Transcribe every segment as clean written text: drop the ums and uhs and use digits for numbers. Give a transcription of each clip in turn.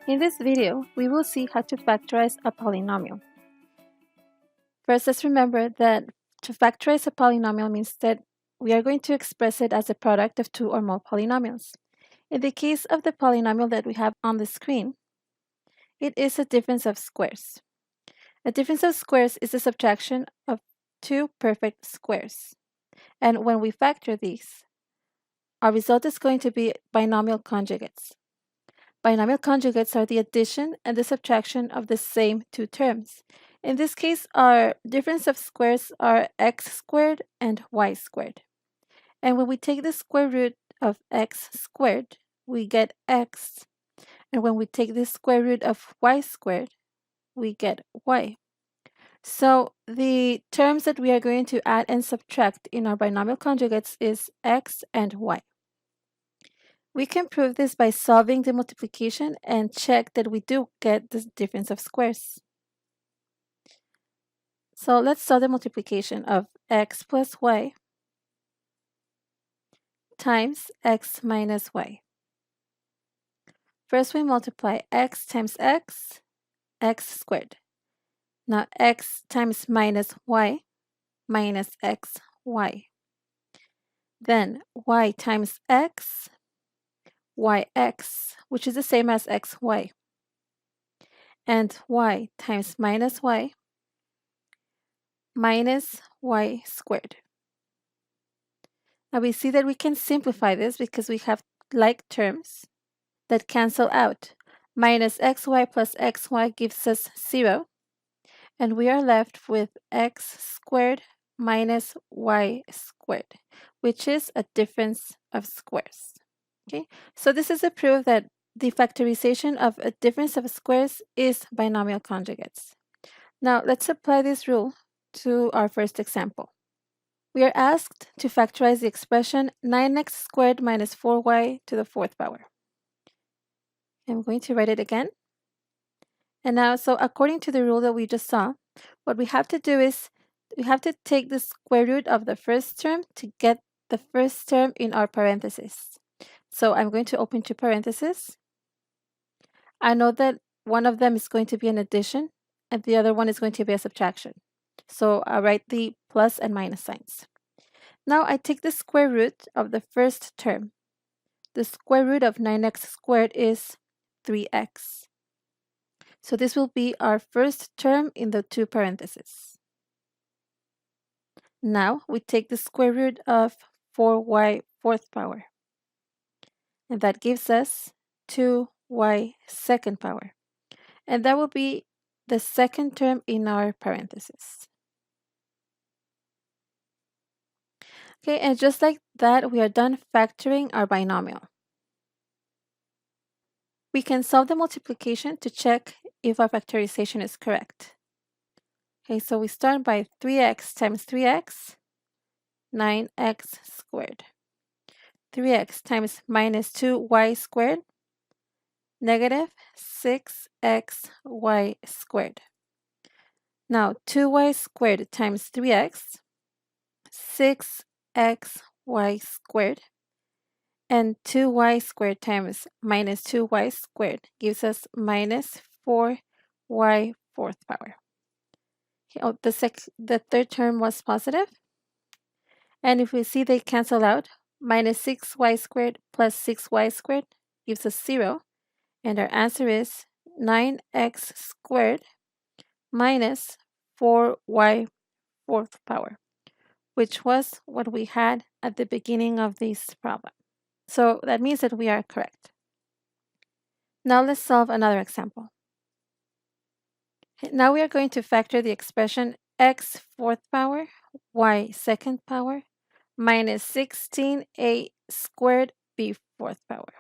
In this video, we will see how to factorize a polynomial. First, let's remember that to factorize a polynomial means that we are going to express it as a product of two or more polynomials. In the case of the polynomial that we have on the screen, it is a difference of squares. A difference of squares is the subtraction of two perfect squares. And when we factor these, our result is going to be binomial conjugates. Binomial conjugates are the addition and the subtraction of the same two terms. In this case, our difference of squares are x squared and y squared. And when we take the square root of x squared, we get x. And when we take the square root of y squared, we get y. So the terms that we are going to add and subtract in our binomial conjugates is x and y. We can prove this by solving the multiplication and check that we do get the difference of squares. So let's solve the multiplication of x plus y times x minus y. First we multiply x times x squared. Now x times minus x, y. Then y times x, yx, which is the same as xy. And y times minus y squared. Now we see that we can simplify this because we have like terms that cancel out. Minus xy plus xy gives us 0, and we are left with x squared minus y squared, which is a difference of squares. Okay, so this is a proof that the factorization of a difference of squares is binomial conjugates. Now let's apply this rule to our first example. We are asked to factorize the expression 9x squared minus 4y to the fourth power. I'm going to write it again. And now, so according to the rule that we just saw, what we have to do is we have to take the square root of the first term to get the first term in our parentheses. So I'm going to open two parentheses. I know that one of them is going to be an addition and the other one is going to be a subtraction. So I'll write the plus and minus signs. Now I take the square root of the first term. The square root of 9x squared is 3x. So this will be our first term in the two parentheses. Now we take the square root of 4y fourth power. And that gives us 2y second power. And that will be the second term in our parentheses. Okay, and just like that, we are done factoring our binomial. We can solve the multiplication to check if our factorization is correct. Okay, so we start by 3x times 3x, 9x squared. 3x times minus 2y squared, negative 6xy squared. Now 2y squared times 3x, 6xy squared, and 2y squared times minus 2y squared gives us minus 4y fourth power. Okay, oh, the third term was positive. And if we see they cancel out, minus 6y squared plus 6y squared gives us 0. And our answer is 9x squared minus 4y fourth power, which was what we had at the beginning of this problem. So that means that we are correct. Now let's solve another example. Now we are going to factor the expression x fourth power, y second power, minus 16a squared b fourth power.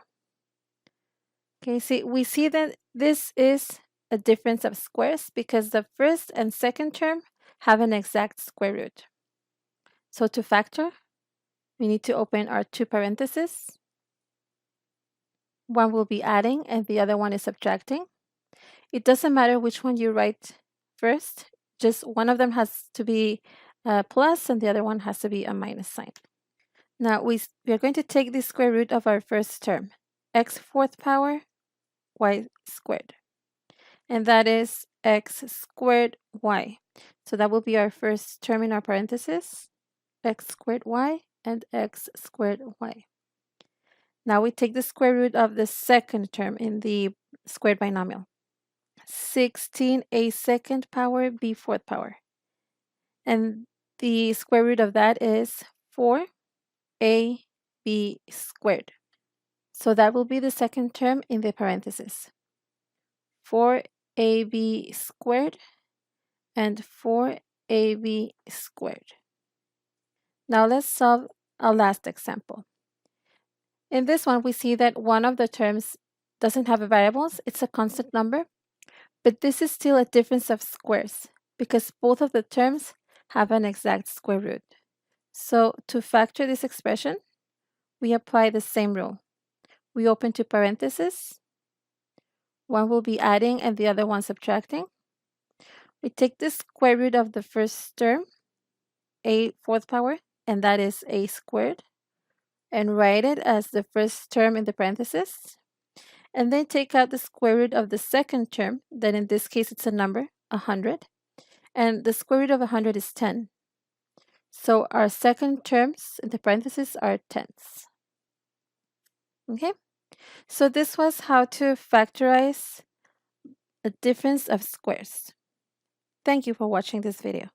Okay, we see that this is a difference of squares because the first and second term have an exact square root. So to factor, we need to open our two parentheses. One will be adding and the other one is subtracting. It doesn't matter which one you write first, just one of them has to be a plus and the other one has to be a minus sign. Now we are going to take the square root of our first term, x fourth power, y squared. And that is x squared y. So that will be our first term in our parentheses, x squared y and x squared y. Now we take the square root of the second term in the squared binomial. 16a second power b fourth power. And the square root of that is 4ab squared. So that will be the second term in the parentheses. 4ab squared and 4ab squared. Now let's solve a last example. In this one, we see that one of the terms doesn't have variables, it's a constant number, but this is still a difference of squares because both of the terms have an exact square root. So to factor this expression, we apply the same rule. We open two parentheses. One will be adding and the other one subtracting. We take the square root of the first term, a fourth power, and that is a squared, and write it as the first term in the parentheses. And then take out the square root of the second term, that in this case it's a number, 100, and the square root of 100 is 10. So our second terms in the parentheses are tenths. Okay, so this was how to factorize a difference of squares. Thank you for watching this video.